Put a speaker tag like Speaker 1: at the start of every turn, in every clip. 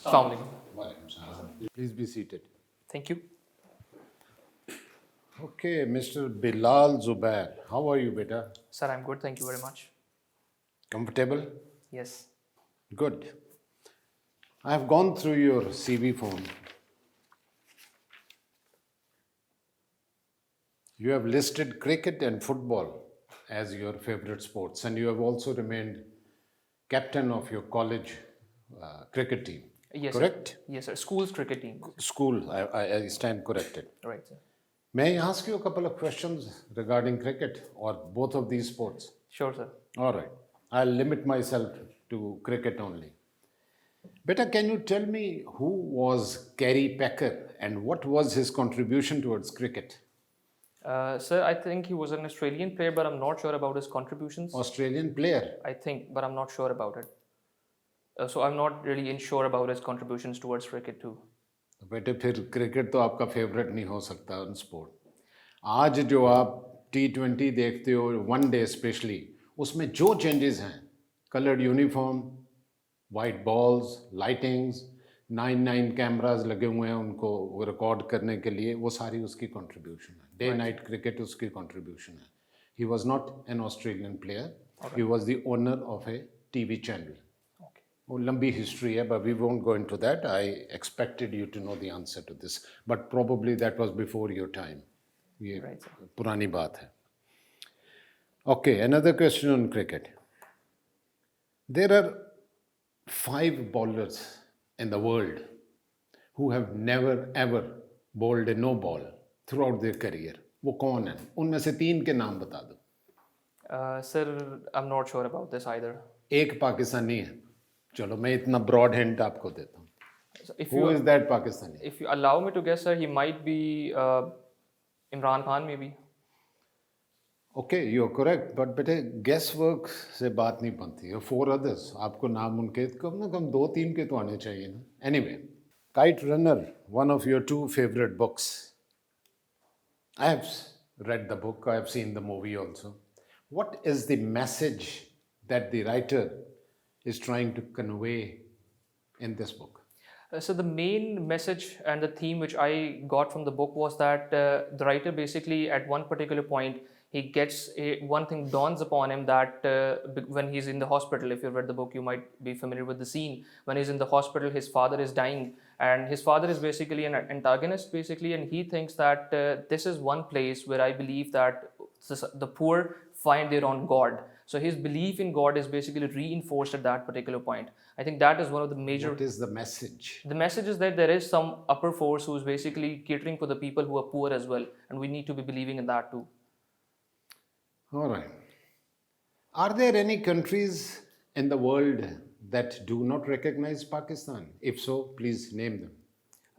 Speaker 1: Assalamu
Speaker 2: Please be seated.
Speaker 1: Thank you.
Speaker 2: Okay, Mr. Bilal Zubair, how are you, beta?
Speaker 1: Sir, I'm good. Thank you very much.
Speaker 2: Comfortable?
Speaker 1: Yes.
Speaker 2: Good. I have gone through your CV form. You have listed cricket and football as your favorite sports, and you have also remained captain of your college cricket team.
Speaker 1: Yes,
Speaker 2: Correct?
Speaker 1: sir. Yes, sir. School's cricket team.
Speaker 2: School, I stand corrected.
Speaker 1: Right, sir.
Speaker 2: May I ask you a couple of questions regarding cricket or both of these sports?
Speaker 1: Sure, sir.
Speaker 2: All right. I'll limit myself to cricket only. Beta, can you tell me who was Gary Packer and what was his contribution towards cricket?
Speaker 1: Sir, I think he was an Australian player, but I'm not sure about his contributions.
Speaker 2: Australian player.
Speaker 1: I think, but I'm not sure about it. So I'm not really sure about his contributions towards cricket too.
Speaker 2: तो बेटे फिर cricket तो आपका favourite नहीं हो सकता sport. आज जो आप T20 देखते हो वन डे स्पेशली, उसमें जो चेंजेस हैं, coloured uniform, white balls, lightings, 9 cameras लगे हुए हैं उनको रिकॉर्ड करने के लिए, वो सारी उसकी कंट्रीब्यूशन है. डे नाइट क्रिकेट उसकी कंट्रीब्यूशन है. He was not an Australian player, he was the owner of A TV channel. वो लंबी हिस्ट्री है, but we won't go into that. I expected you to know the answer to this, but probably that was before your time. ये
Speaker 1: Right, sir.
Speaker 2: पुरानी बात है. Okay, another question on cricket. There are 5 bowlers in the world who have never ever bowled a no ball throughout their career. वो कौन है? उनमें से 3 के नाम बता दो.
Speaker 1: Sir, I'm not sure about this either.
Speaker 2: एक पाकिस्तानी है. चलो मैं इतना ब्रॉड हिंट आपको देता हूँ.
Speaker 1: So if
Speaker 2: Who
Speaker 1: you
Speaker 2: is that Pakistani?
Speaker 1: if you allow me to guess, sir, he might be Imran Khan, maybe.
Speaker 2: Okay, you're correct, but बेटे guess work से बात नहीं बनती है. 4 others, आपको नाम उनके कम ना कम 2-3 के तो आने चाहिए ना. Anyway, Kite Runner, one of your 2 favorite books. I have read the book, I have seen the movie also. What is the message that the writer is trying to convey in this book?
Speaker 1: So the main message and the theme which I got from the book was that the writer basically at one particular point he gets one thing dawns upon him that when he's in the hospital, if you've read the book you might be familiar with the scene when he's in the hospital, his father is dying and his father is basically an antagonist basically, and he thinks that this is one place where I believe that the poor find their own God. So his belief in God is basically reinforced at that particular point. I think that is one of the major.
Speaker 2: What is the message?
Speaker 1: The message is that there is some upper force who is basically catering for the people who are poor as well, and we need to be believing in that too.
Speaker 2: All right. Are there any countries in the world that do not recognize Pakistan? If so, please name them.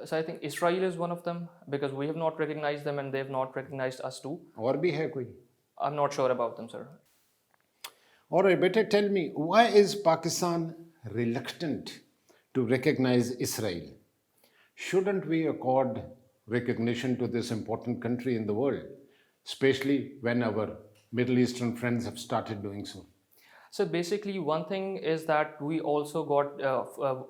Speaker 1: So I think Israel is one of them because we have not recognized them and they have not recognized us too.
Speaker 2: और भी है कोई?
Speaker 1: I'm not sure about them, sir.
Speaker 2: All right, better tell me, why is Pakistan reluctant to recognize Israel? Shouldn't we accord recognition to this important country in the world, especially when our Middle Eastern friends have started doing so?
Speaker 1: So basically, one thing is that we also got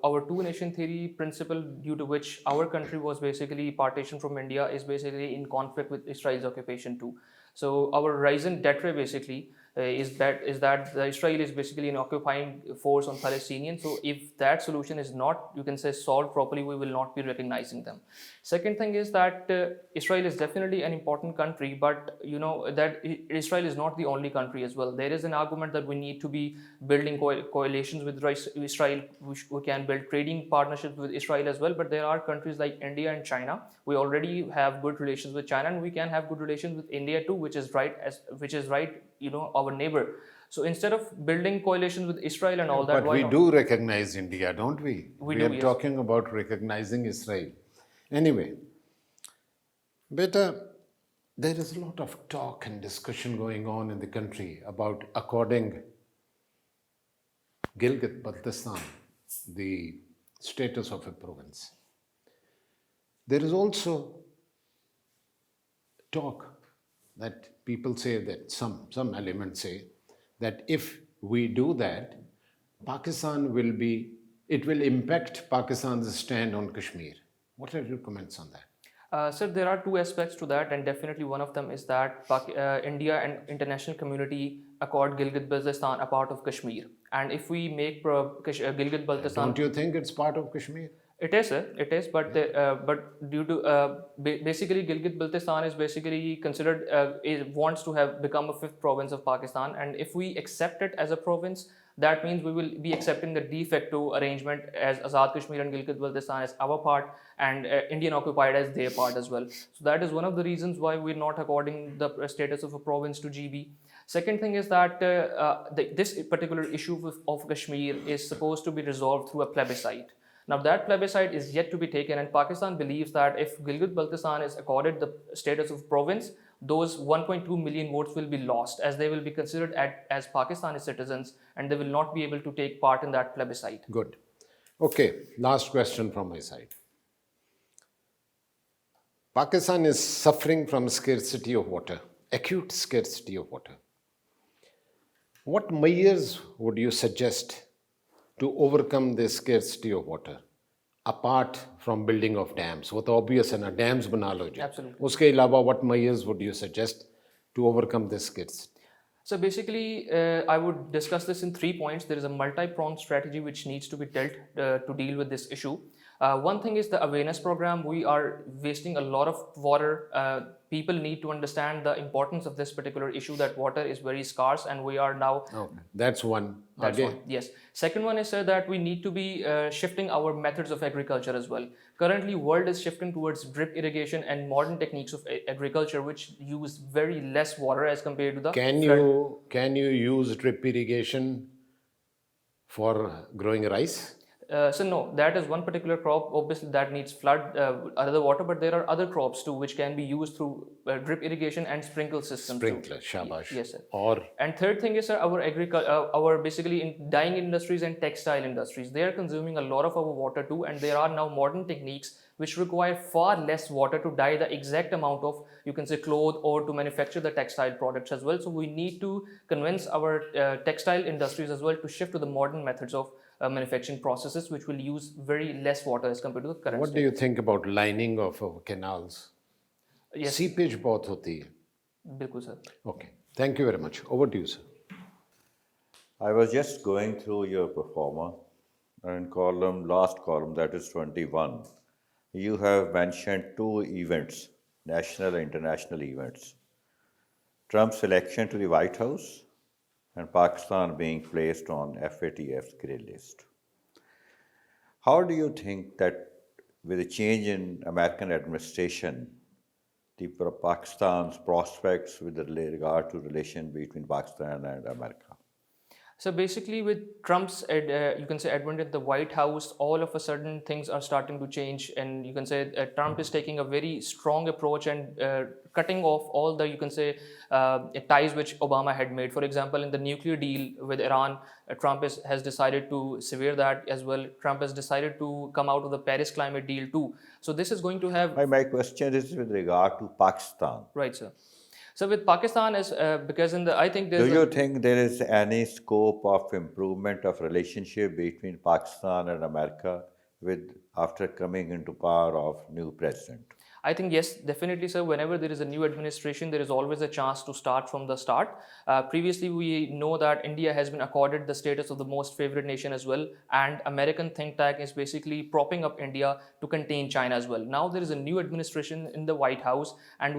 Speaker 1: our two nation theory principle, due to which our country was basically partition from India, is basically in conflict with Israel's occupation too. So our raison d'etre basically is that the Israel is basically an occupying force on Palestinians. So if that solution is not, you can say, solved properly, we will not be recognizing them. Second thing is that Israel is definitely an important country, but you know that Israel is not the only country as well. There is an argument that we need to be building coalitions with Israel. We can build trading partnerships with Israel as well. But there are countries like India and China. We already have good relations with China, and we can have good relations with India too, which is right. You know, our neighbor. So instead of building coalitions with Israel and all that,
Speaker 2: but
Speaker 1: why
Speaker 2: we
Speaker 1: not?
Speaker 2: do recognize India, don't we?
Speaker 1: We
Speaker 2: We
Speaker 1: do,
Speaker 2: are
Speaker 1: yes.
Speaker 2: talking about recognizing Israel. Anyway, beta, there is a lot of talk and discussion going on in the country about according Gilgit-Baltistan the status of a province. There is also talk that people say that some elements say that if we do that, Pakistan will be it will impact Pakistan's stand on Kashmir. What are your comments on that?
Speaker 1: Sir, there are two aspects to that, and definitely one of them is that India and international community accord Gilgit-Baltistan a part of Kashmir. And if we make Gilgit-Baltistan,
Speaker 2: Don't you think it's part of Kashmir?
Speaker 1: it is, sir. It is, but due to basically Gilgit-Baltistan is basically considered wants to have become a fifth province of Pakistan, and if we accept it as a province, that means we will be accepting the de facto arrangement as Azad Kashmir and Gilgit-Baltistan as our part and Indian occupied as their part as well. So that is one of the reasons why we're not according the status of a province to GB. Second thing is that this particular issue of Kashmir is supposed to be resolved through a plebiscite. Now that plebiscite is yet to be taken, and Pakistan believes that if Gilgit-Baltistan is accorded the status of province, those 1.2 million votes will be lost, as they will be considered as Pakistani citizens, and they will not be able to take part in that plebiscite.
Speaker 2: Good. Okay, last question from my side. Pakistan is suffering from scarcity of water, acute scarcity of water. What measures would you suggest to overcome this scarcity of water, apart from building of dams? वो तो obvious है ना, dams बना लो जी.
Speaker 1: Absolutely.
Speaker 2: उसके अलावा what measures would you suggest to overcome this scarcity?
Speaker 1: So basically, I would discuss this in 3 points. There is a multi-pronged strategy which needs to be dealt to deal with this issue. One thing is the awareness program. We are wasting a lot of water. People need to understand the importance of this particular issue, that water is very scarce, and we are now.
Speaker 2: Okay, that's one.
Speaker 1: That's
Speaker 2: Again,
Speaker 1: one. Yes. Second one is that we need to be shifting our methods of agriculture as well. Currently, world is shifting towards drip irrigation and modern techniques of agriculture, which use very less water as compared to the.
Speaker 2: Can you use drip irrigation for growing rice?
Speaker 1: So no, that is one particular crop. Obviously, that needs flood, other water, but there are other crops too which can be used through drip irrigation and sprinkle systems.
Speaker 2: Sprinkler, shabash.
Speaker 1: Yes, sir.
Speaker 2: Or
Speaker 1: And third thing is, sir, our basically in dyeing industries and textile industries, they are consuming a lot of our water too, and there are now modern techniques which require far less water to dye the exact amount of, you can say, cloth or to manufacture the textile products as well. So we need to convince our textile industries as well to shift to the modern methods of manufacturing processes, which will use very less water as compared to the current.
Speaker 2: what do you think about lining of our canals?
Speaker 1: Yes,
Speaker 2: Seepage बहुत होती है.
Speaker 1: bilkul, sir.
Speaker 2: Okay, thank you very much. Over to you, sir.
Speaker 3: I was just going through your performer and last column, that is 21. You have mentioned 2 events, national and international events. Trump's election to the White House and Pakistan being placed on FATF's grey list. How do you think that with the change in American administration, Pakistan's prospects with regard to relation between Pakistan and America?
Speaker 1: So basically, with Trump's, you can say, advent at the White House, all of a sudden things are starting to change, and you can say Trump is taking a very strong approach and cutting off all the, you can say, ties which Obama had made. For example, in the nuclear deal with Iran, Trump has decided to sever that as well. Trump has decided to come out of the Paris climate deal too. So this is going to have.
Speaker 3: My question is with regard to Pakistan.
Speaker 1: Right, sir. So with Pakistan, is because I think there's.
Speaker 3: Do you think there is any scope of improvement of relationship between Pakistan and America after coming into power of new president?
Speaker 1: I think yes, definitely, sir. Whenever there is a new administration, there is always a chance to start from the start. Previously, we know that India has been accorded the status of the most favored nation as well, and American think tank is basically propping up India to contain China as well. Now there is a new administration in the White House, and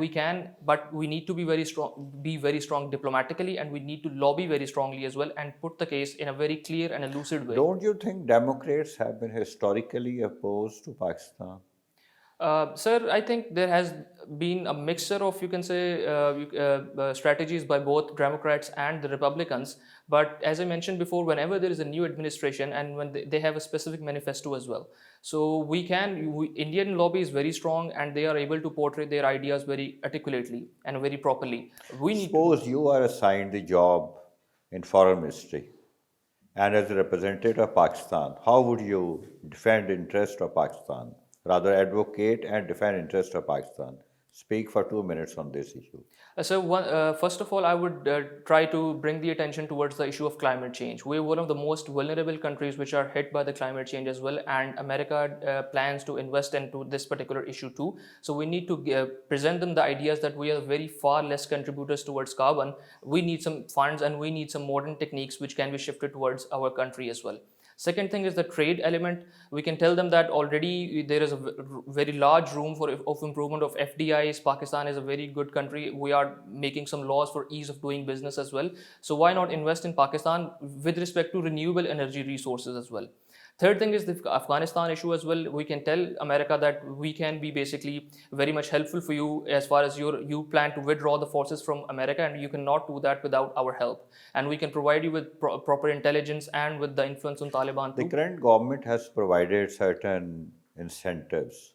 Speaker 1: but we need to be very strong diplomatically, and we need to lobby very strongly as well, and put the case in a very clear and a lucid way.
Speaker 3: Don't you think Democrats have been historically opposed to Pakistan?
Speaker 1: Sir, I think there has been a mixture of, you can say, strategies by both Democrats and the Republicans. But as I mentioned before, whenever there is a new administration and when they have a specific manifesto as well. So Indian lobby is very strong and they are able to portray their ideas very articulately and very properly.
Speaker 3: Suppose you are assigned the job in foreign ministry and as a representative of Pakistan, how would you defend the interest of Pakistan? Rather advocate and defend interest of Pakistan. Speak for 2 minutes on this issue.
Speaker 1: First of all, I would try to bring the attention towards the issue of climate change. We're one of the most vulnerable countries which are hit by the climate change as well, and America plans to invest into this particular issue too. So we need to present them the ideas that we are very far less contributors towards carbon. We need some funds and we need some modern techniques which can be shifted towards our country as well. Second thing is the trade element. We can tell them that already there is a very large room of improvement of FDIs. Pakistan is a very good country. We are making some laws for ease of doing business as well. So why not invest in Pakistan with respect to renewable energy resources as well? Third thing is the Afghanistan issue as well. We can tell America that we can be basically very much helpful for you as far as you plan to withdraw the forces from America, and you cannot do that without our help. And we can provide you with proper intelligence and with the influence on Taliban
Speaker 3: The
Speaker 1: too.
Speaker 3: current government has provided certain incentives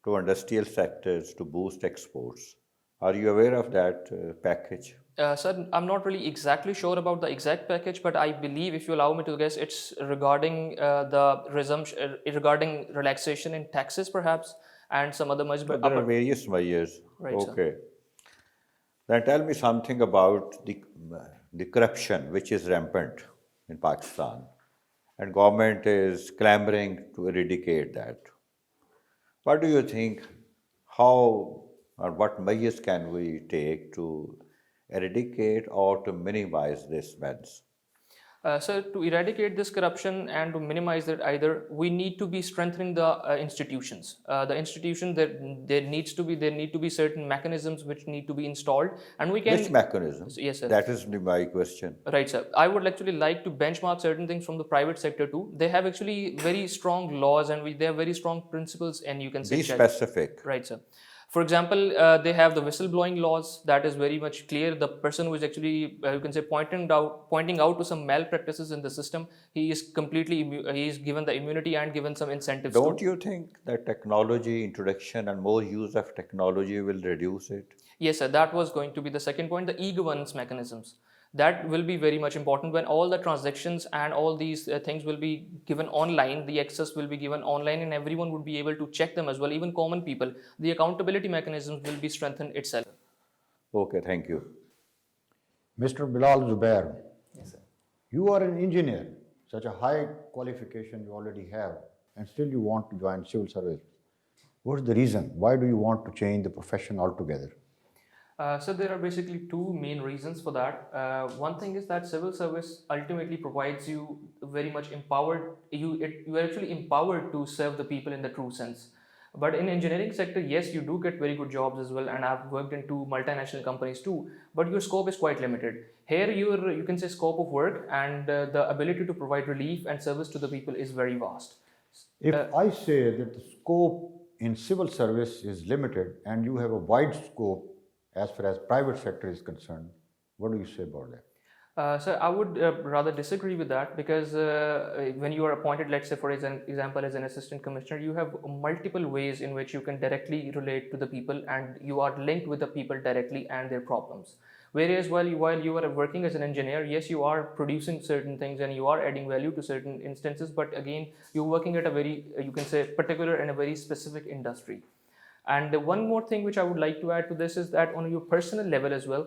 Speaker 3: to industrial sectors to boost exports. Are you aware of that package?
Speaker 1: Sir, I'm not really exactly sure about the exact package, but I believe, if you allow me to guess, it's regarding the resumption, regarding relaxation in taxes, perhaps, and some other measures.
Speaker 3: But there are various measures.
Speaker 1: Right, sir.
Speaker 3: Okay. Then tell me something about the corruption which is rampant in Pakistan, and government is clamoring to eradicate that. What do you think? How or what measures can we take to eradicate or to minimize this menace?
Speaker 1: So to eradicate this corruption and to minimize it, either we need to be strengthening the institutions. The institution that there need to be certain mechanisms which need to be installed, and we can.
Speaker 3: Which mechanism?
Speaker 1: Yes, sir.
Speaker 3: That is my question.
Speaker 1: Right, sir. I would actually like to benchmark certain things from the private sector too. They have actually very strong laws and they have very strong principles, and you can say.
Speaker 3: Be specific.
Speaker 1: Right, sir. For example, they have the whistleblowing laws. That is very much clear. The person who is actually, you can say, pointing out to some malpractices in the system, he is he is given the immunity and given some incentives.
Speaker 3: Don't you think that technology introduction and more use of technology will reduce it?
Speaker 1: Yes, sir. That was going to be the second point, the e-governance mechanisms. That will be very much important when all the transactions and all these things will be given online. The access will be given online, and everyone would be able to check them as well, even common people. The accountability mechanisms will be strengthened itself.
Speaker 3: Okay, thank you.
Speaker 4: Mr. Bilal Zubair,
Speaker 1: Yes, sir.
Speaker 4: you are an engineer, such a high qualification you already have, and still you want to join civil service. What's the reason? Why do you want to change the profession altogether?
Speaker 1: So there are basically two main reasons for that. One thing is that civil service ultimately provides you very much empowered. You are actually empowered to serve the people in the true sense. But in engineering sector, yes, you do get very good jobs as well, and I've worked in two multinational companies too. But your scope is quite limited. Here, you can say scope of work and the ability to provide relief and service to the people is very vast.
Speaker 4: If I say that the scope in civil service is limited and you have a wide scope as far as private sector is concerned, what do you say about that?
Speaker 1: So I would rather disagree with that, because when you are appointed, let's say for example, as an assistant commissioner, you have multiple ways in which you can directly relate to the people, and you are linked with the people directly and their problems. Whereas while you are working as an engineer, yes, you are producing certain things and you are adding value to certain instances, but again, you're working at a very, you can say, particular and a very specific industry. And one more thing which I would like to add to this is that on your personal level as well,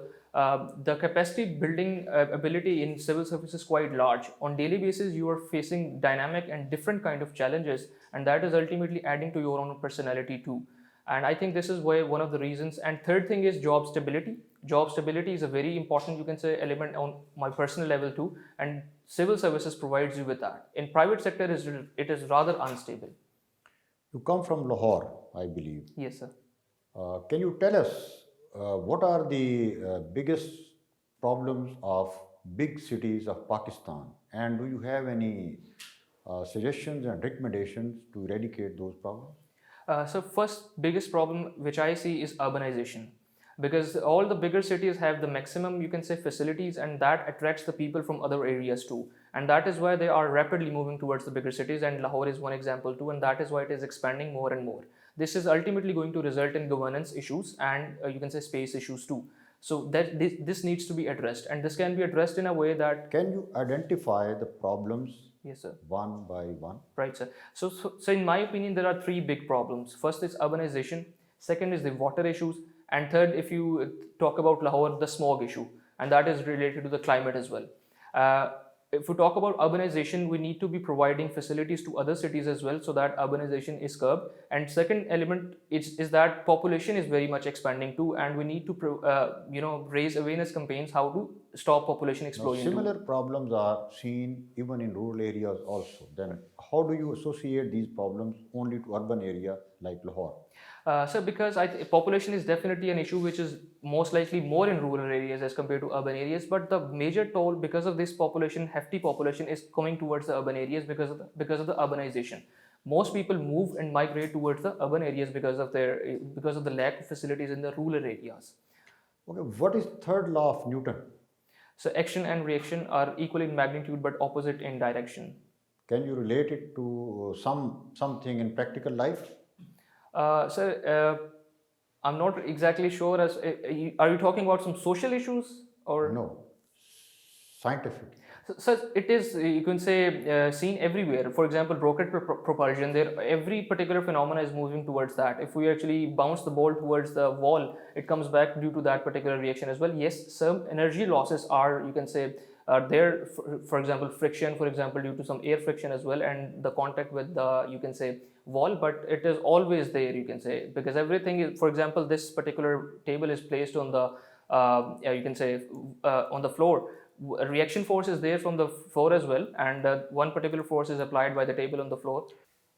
Speaker 1: the capacity building ability in civil service is quite large. On daily basis, you are facing dynamic and different kind of challenges, and that is ultimately adding to your own personality too. And I think this is why one of the reasons. And third thing is job stability. Job stability is a very important, you can say, element on my personal level too. And civil services provides you with that. In private sector, it is rather unstable.
Speaker 4: You come from Lahore, I believe.
Speaker 1: Yes, sir.
Speaker 4: Can you tell us what are the biggest problems of big cities of Pakistan, and do you have any suggestions and recommendations to eradicate those problems?
Speaker 1: So first biggest problem which I see is urbanization, because all the bigger cities have the maximum, you can say, facilities, and that attracts the people from other areas too. And that is why they are rapidly moving towards the bigger cities, and Lahore is one example too, and that is why it is expanding more and more. This is ultimately going to result in governance issues and you can say space issues too. So that this needs to be addressed, and this can be addressed in a way that.
Speaker 4: Can you identify the problems?
Speaker 1: Yes, sir.
Speaker 4: One by one?
Speaker 1: Right, sir. So in my opinion, there are three big problems. First is urbanization. Second is the water issues. And third, if you talk about Lahore, the smog issue, and that is related to the climate as well. If we talk about urbanization, we need to be providing facilities to other cities as well so that urbanization is curbed. And second element is that population is very much expanding too, and we need to raise awareness campaigns how to stop population
Speaker 4: Now,
Speaker 1: explosion.
Speaker 4: similar problems are seen even in rural areas also. Then how do you associate these problems only to urban area like Lahore?
Speaker 1: Because population is definitely an issue which is most likely more in rural areas as compared to urban areas. But the major toll because of this hefty population, is coming towards the urban areas because of the urbanization. Most people move and migrate towards the urban areas because of the lack of facilities in the rural areas.
Speaker 4: Okay, what is third law of Newton?
Speaker 1: So action and reaction are equal in magnitude but opposite in direction.
Speaker 4: Can you relate it to something in practical life?
Speaker 1: I'm not exactly sure. Are you talking about some social issues or
Speaker 4: No, scientific.
Speaker 1: So it is, you can say, seen everywhere. For example, rocket propulsion. Every particular phenomena is moving towards that. If we actually bounce the ball towards the wall, it comes back due to that particular reaction as well. Yes, some energy losses are, you can say, there. For example, friction. For example, due to some air friction as well, and the contact with the, you can say, wall. But it is always there, you can say, because everything is. For example, this particular table is placed on the, you can say, on the floor. A reaction force is there from the floor as well, and one particular force is applied by the table on the floor.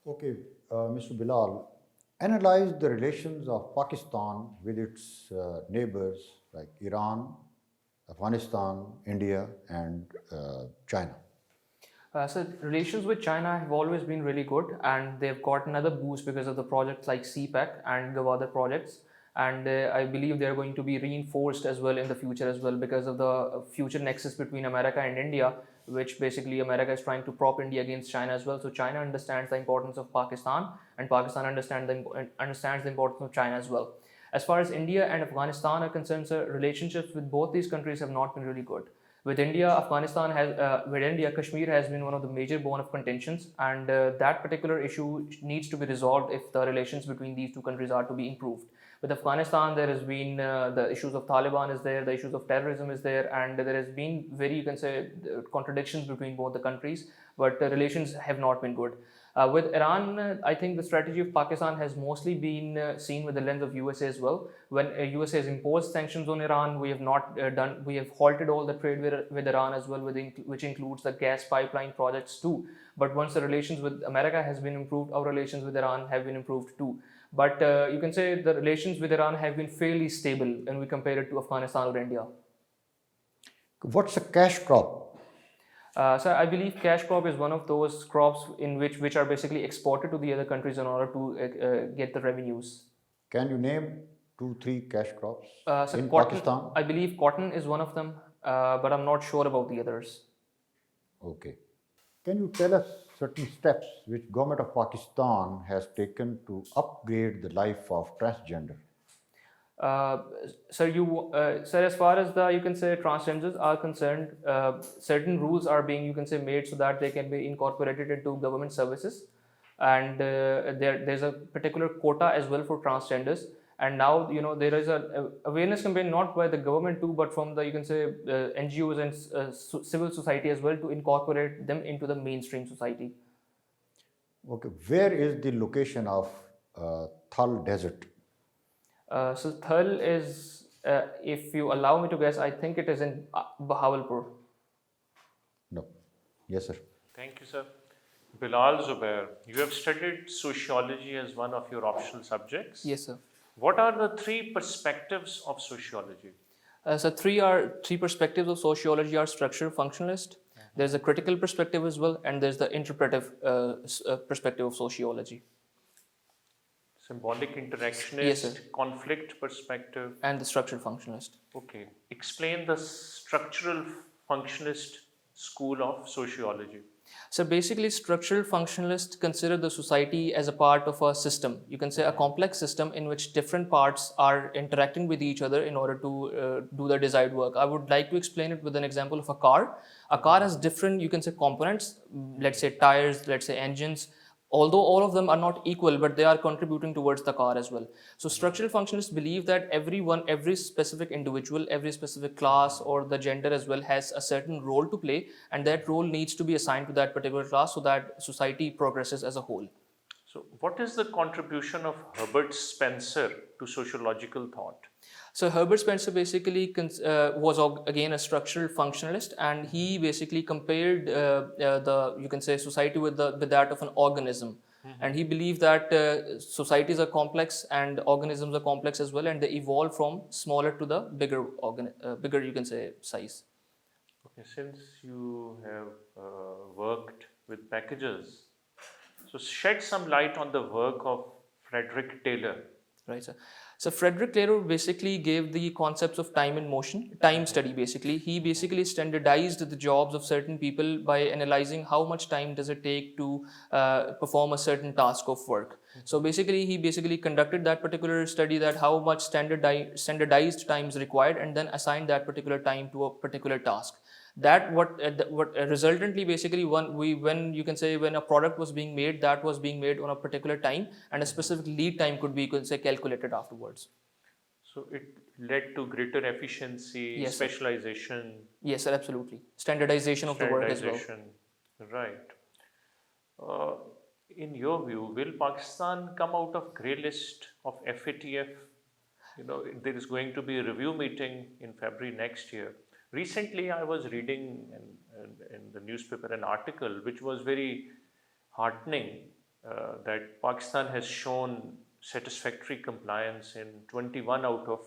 Speaker 4: Okay, Mr. Bilal, analyze the relations of Pakistan with its neighbors like Iran, Afghanistan, India, and China.
Speaker 1: So relations with China have always been really good, and they've got another boost because of the projects like CPEC and the other projects. And I believe they're going to be reinforced as well in the future as well because of the future nexus between America and India, which basically America is trying to prop India against China as well. So China understands the importance of Pakistan, and Pakistan understands the importance of China as well. As far as India and Afghanistan are concerned, sir, relationships with both these countries have not been really good. With India, Kashmir has been one of the major bone of contentions, and that particular issue needs to be resolved if the relations between these two countries are to be improved. With Afghanistan, there has been the issues of Taliban is there, the issues of terrorism is there, and there has been very, you can say, contradictions between both the countries, but the relations have not been good. With Iran, I think the strategy of Pakistan has mostly been seen with the lens of USA as well. When USA has imposed sanctions on Iran, we have halted all the trade with Iran as well, which includes the gas pipeline projects too. But once the relations with America has been improved, our relations with Iran have been improved too. But you can say the relations with Iran have been fairly stable when we compare it to Afghanistan or India.
Speaker 4: What's a cash crop?
Speaker 1: So I believe cash crop is one of those crops in which are basically exported to the other countries in order to get the revenues.
Speaker 4: Can you name 2-3 cash crops
Speaker 1: So
Speaker 4: in
Speaker 1: cotton,
Speaker 4: Pakistan?
Speaker 1: I believe cotton is one of them, but I'm not sure about the others.
Speaker 4: Okay. Can you tell us certain steps which government of Pakistan has taken to upgrade the life of transgender?
Speaker 1: Sir, as far as you can say transgenders are concerned, certain rules are being, you can say, made so that they can be incorporated into government services, and there's a particular quota as well for transgenders. And now, there is a awareness campaign not by the government too, but from the, you can say, NGOs and civil society as well, to incorporate them into the mainstream society.
Speaker 4: Okay. Where is the location of Thal Desert?
Speaker 1: So Thal is, if you allow me to guess, I think it is in Bahawalpur.
Speaker 4: No. Yes, sir.
Speaker 5: Thank you, sir. Bilal Zubair, you have studied sociology as one of your optional subjects.
Speaker 1: Yes, sir.
Speaker 5: What are the 3 perspectives of sociology?
Speaker 1: So three perspectives of sociology are structural functionalist. There's a critical perspective as well, and there's the interpretive perspective of sociology.
Speaker 5: Symbolic interactionist,
Speaker 1: Yes, sir.
Speaker 5: conflict perspective.
Speaker 1: And the structural functionalist.
Speaker 5: Okay. Explain the structural functionalist school of sociology.
Speaker 1: So basically, structural functionalists consider the society as a part of a system. You can say a complex system in which different parts are interacting with each other in order to do the desired work. I would like to explain it with an example of a car. A car has different, you can say, components, let's say tires, let's say engines. although all of them are not equal, but they are contributing towards the car as well. So structural functionalists believe that every specific individual, every specific class or the gender as well has a certain role to play, and that role needs to be assigned to that particular class so that society progresses as a whole.
Speaker 5: So, what is the contribution of Herbert Spencer to sociological thought?
Speaker 1: So Herbert Spencer basically was again a structural functionalist, and he basically compared the, you can say, society with that of an organism. And he believed that societies are complex and organisms are complex as well, and they evolve from smaller to the bigger, you can say, size.
Speaker 5: Okay, since you have worked with packages, so shed some light on the work of Frederick Taylor.
Speaker 1: Right, sir. So Frederick Taylor basically gave the concepts of time and motion, time study basically. He basically standardized the jobs of certain people by analyzing how much time does it take to perform a certain task of work. So basically, he basically conducted that particular study, that how much standardized time is required, and then assigned that particular time to a particular task. That what resultantly basically when you can say when a product was being made, that was being made on a particular time, and a specific lead time could be, you could say, calculated afterwards.
Speaker 5: So it led to greater efficiency,
Speaker 1: Yes, sir.
Speaker 5: specialization,
Speaker 1: Yes, sir, absolutely. Standardization of the work as well.
Speaker 5: standardization. Right. In your view, will Pakistan come out of grey list of FATF? You know, there is going to be a review meeting in February next year. Recently, I was reading in the newspaper an article which was very heartening, that Pakistan has shown satisfactory compliance in 21 out of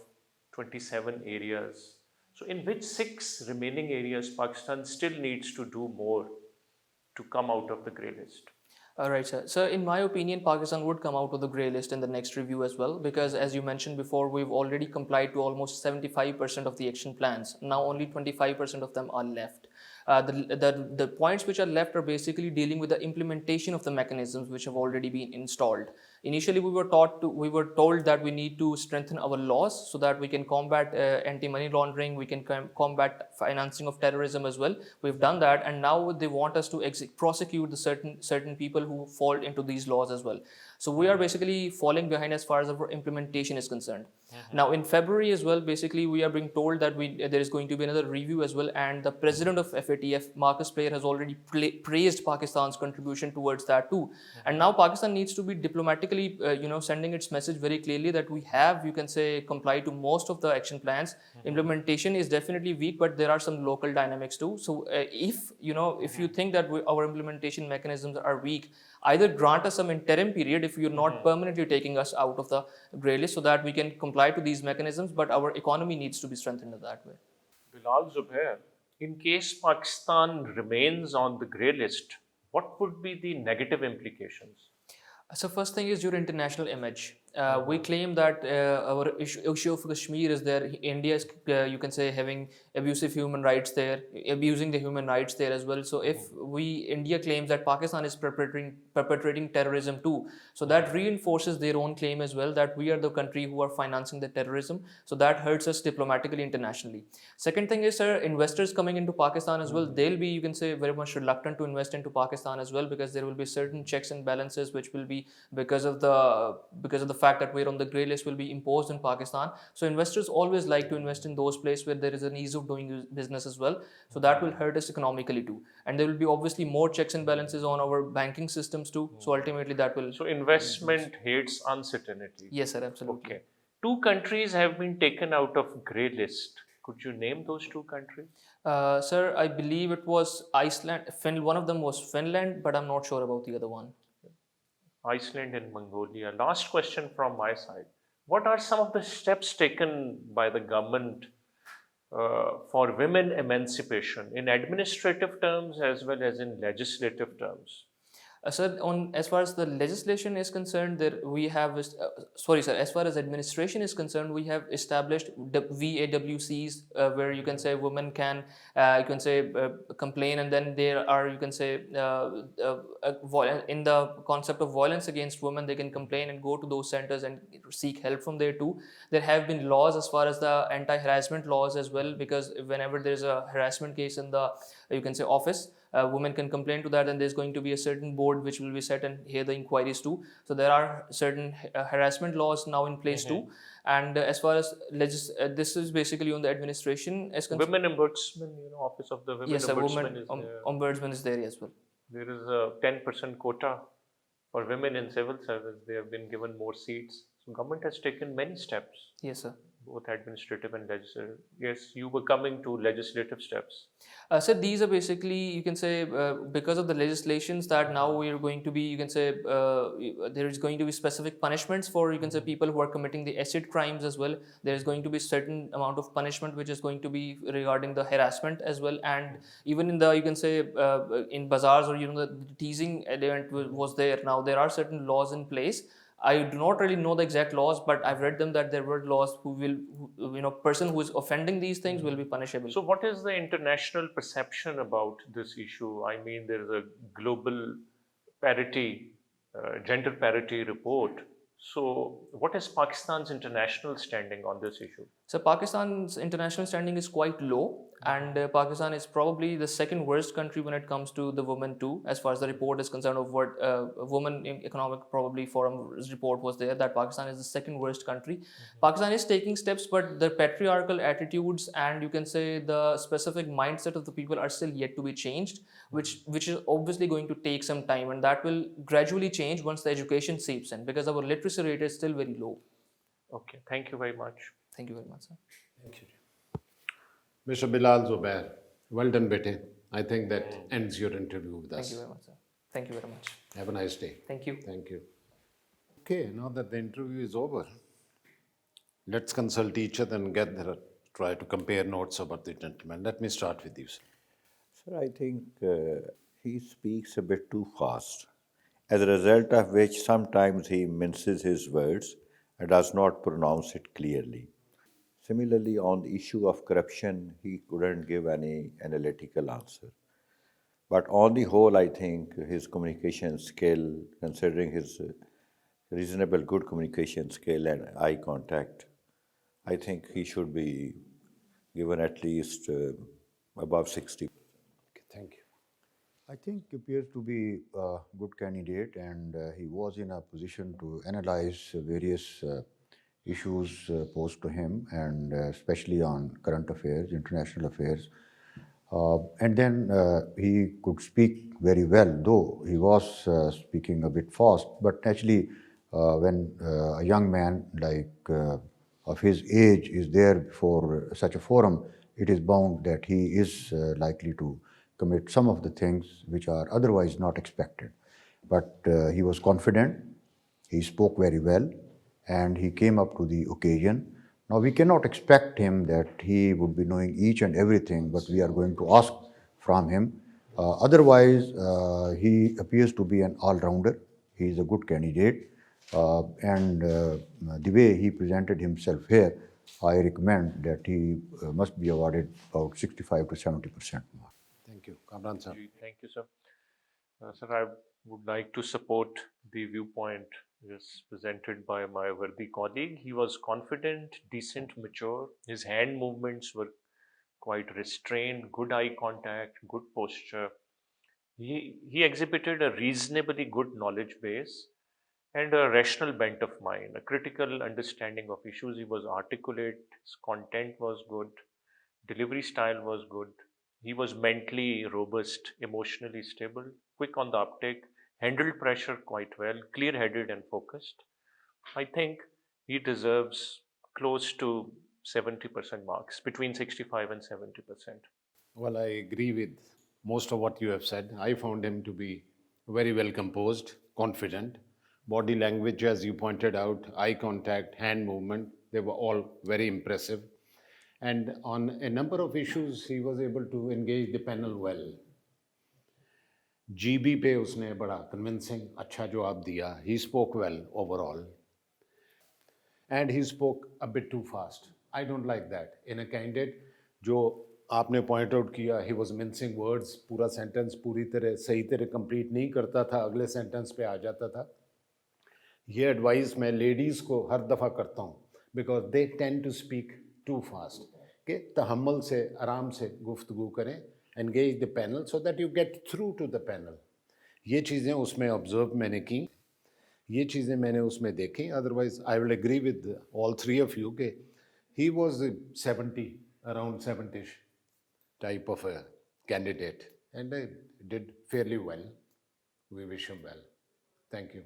Speaker 5: 27 areas. So, in which 6 remaining areas Pakistan still needs to do more to come out of the grey list?
Speaker 1: All right, sir. So, in my opinion, Pakistan would come out of the grey list in the next review as well, because as you mentioned before, we've already complied to almost 75% of the action plans. Now, only 25% of them are left. The points which are left are basically dealing with the implementation of the mechanisms which have already been installed. Initially, we were told that we need to strengthen our laws so that we can combat anti-money laundering, we can combat financing of terrorism as well. We've done that, and now they want us to prosecute the certain people who fall into these laws as well. So we are basically falling behind as far as our implementation is concerned. Now in February as well, basically we are being told that there is going to be another review as well, and the president of FATF, Marcus Player, has already praised Pakistan's contribution towards that too. And now Pakistan needs to be diplomatically, sending its message very clearly that we have, you can say, complied to most of the action plans. Implementation is definitely weak, but there are some local dynamics too. So if you think that our implementation mechanisms are weak, either grant us some interim period if you're not permanently taking us out of the grey list, so that we can comply to these mechanisms, but our economy needs to be strengthened in that way.
Speaker 5: Bilal Zubair, in case Pakistan remains on the grey list, what would be the negative implications?
Speaker 1: So first thing is your international image. We claim that our issue of Kashmir is there. India is, you can say, having abusive human rights there, abusing the human rights there as well. So if India claims that Pakistan is perpetrating terrorism too, so that reinforces their own claim as well, that we are the country who are financing the terrorism. So that hurts us diplomatically internationally. Second thing is, sir, investors coming into Pakistan as well, they'll be, you can say, very much reluctant to invest into Pakistan as well, because there will be certain checks and balances which will be because of the fact that we're on the grey list will be imposed in Pakistan. So investors always like to invest in those places where there is an ease of doing business as well. So that will hurt us economically too. And there will be obviously more checks and balances on our banking systems too. So ultimately that will...
Speaker 5: So investment hates uncertainty.
Speaker 1: Yes, sir, absolutely.
Speaker 5: Okay. 2 countries have been taken out of grey list. Could you name those 2 countries?
Speaker 1: Sir, I believe it was Iceland. One of them was Finland, but I'm not sure about the other one.
Speaker 5: Iceland and Mongolia. Last question from my side. What are some of the steps taken by the government for women emancipation in administrative terms as well as in legislative terms?
Speaker 1: Sir, as far as the legislation is concerned, as far as administration is concerned, we have established VAWCs where you can say women can, complain, and then there are, you can say, in the concept of violence against women, they can complain and go to those centers and seek help from there too. There have been laws as far as the anti-harassment laws as well, because whenever there is a harassment case in the you can say office. Women can complain to that, and there's going to be a certain board which will be set and hear the inquiries too. So there are certain harassment laws now in place too. And as far as this is basically on the administration as concerned.
Speaker 5: Women Ombudsman, Office of the Women
Speaker 1: Yes, a
Speaker 5: Ombudsman
Speaker 1: woman
Speaker 5: is there.
Speaker 1: ombudsman is there as well.
Speaker 5: There is a 10% quota for women in civil service. They have been given more seats. So government has taken many steps,
Speaker 1: Yes, sir.
Speaker 5: both administrative and legislative. Yes, you were coming to legislative steps.
Speaker 1: So these are basically, you can say, because of the legislations that now we are going to be, you can say, there is going to be specific punishments for, you can say, people who are committing the acid crimes as well. There is going to be certain amount of punishment which is going to be regarding the harassment as well. And even in the, you can say, in bazaars or, the teasing element was there. Now there are certain laws in place. I do not really know the exact laws, but I've read them that there were laws person who is offending these things will be punishable.
Speaker 5: So, what is the international perception about this issue? I mean, there is a global parity, gender parity report. So, what is Pakistan's international standing on this issue?
Speaker 1: So Pakistan's international standing is quite low, and Pakistan is probably the second worst country when it comes to the women too, as far as the report is concerned of what Women Economic probably Forum's report was there, that Pakistan is the second worst country. Pakistan is taking steps, but the patriarchal attitudes and you can say the specific mindset of the people are still yet to be changed, which is obviously going to take some time, and that will gradually change once the education seeps in, because our literacy rate is still very low.
Speaker 5: Okay, thank you very much.
Speaker 1: Thank you very much, sir.
Speaker 2: Mr. Bilal Zubair, well done, bete. I think that ends your interview with us.
Speaker 1: Thank you very much, sir. Thank you very much.
Speaker 2: Have a nice day.
Speaker 1: Thank you.
Speaker 2: Thank you. Okay, now that the interview is over, let's consult each other and try to compare notes about the gentleman. Let me start with you, sir.
Speaker 3: Sir, I think he speaks a bit too fast, as a result of which sometimes he minces his words and does not pronounce it clearly. Similarly, on the issue of corruption, he couldn't give any analytical answer. But on the whole, I think his communication skill, considering his reasonable good communication skill and eye contact, I think he should be given at least above 60.
Speaker 2: Okay, thank you.
Speaker 4: I think he appears to be a good candidate, and he was in a position to analyze various issues posed to him, and especially on current affairs, international affairs. And then he could speak very well, though he was speaking a bit fast. But naturally, when a young man like of his age is there for such a forum, it is bound that he is likely to commit some of the things which are otherwise not expected. But he was confident, he spoke very well, and he came up to the occasion. Now, we cannot expect him that he would be knowing each and everything, but we are going to ask from him. Otherwise, he appears to be an all-rounder. He is a good candidate. And the way he presented himself here, I recommend that he must be awarded about 65 to 70% mark.
Speaker 2: Thank you. Kamran sir.
Speaker 5: Thank you, sir. Sir, I would like to support the viewpoint presented by my worthy colleague. He was confident, decent, mature. His hand movements were quite restrained, good eye contact, good posture. He exhibited a reasonably good knowledge base and a rational bent of mind, a critical understanding of issues. He was articulate, his content was good, delivery style was good. He was mentally robust, emotionally stable, quick on the uptake, handled pressure quite well, clear-headed and focused. I think he deserves close to 70% marks, between 65 and 70%.
Speaker 2: Well, I agree with most of what you have said. I found him to be very well composed, confident. Body language, as you pointed out, eye contact, hand movement, they were all very impressive. And on a number of issues, he was able to engage the panel well. GB पे उसने बड़ा convincing अच्छा जवाब दिया. He spoke well overall. And he spoke a bit too fast. I don't like that. In a candidate, जो आपने point out किया, he was mincing words, पूरा sentence पूरी तरह सही तरह complete नहीं करता था, अगले sentence पे आ जाता था. ये advice मैं ladies को हर दफ़ा करता हूँ, because they tend to speak too fast. कि तहम्मुल से आराम से गुफ्तगू करें engage the panel so that you get through to the panel. ये चीज़ें उसमें ऑब्जर्व मैंने की, ये चीज़ें मैंने उसमें देखी. Otherwise I will agree with all three of you के he was 70, around 70 type of a candidate, and I did fairly well. We wish him well. Thank you.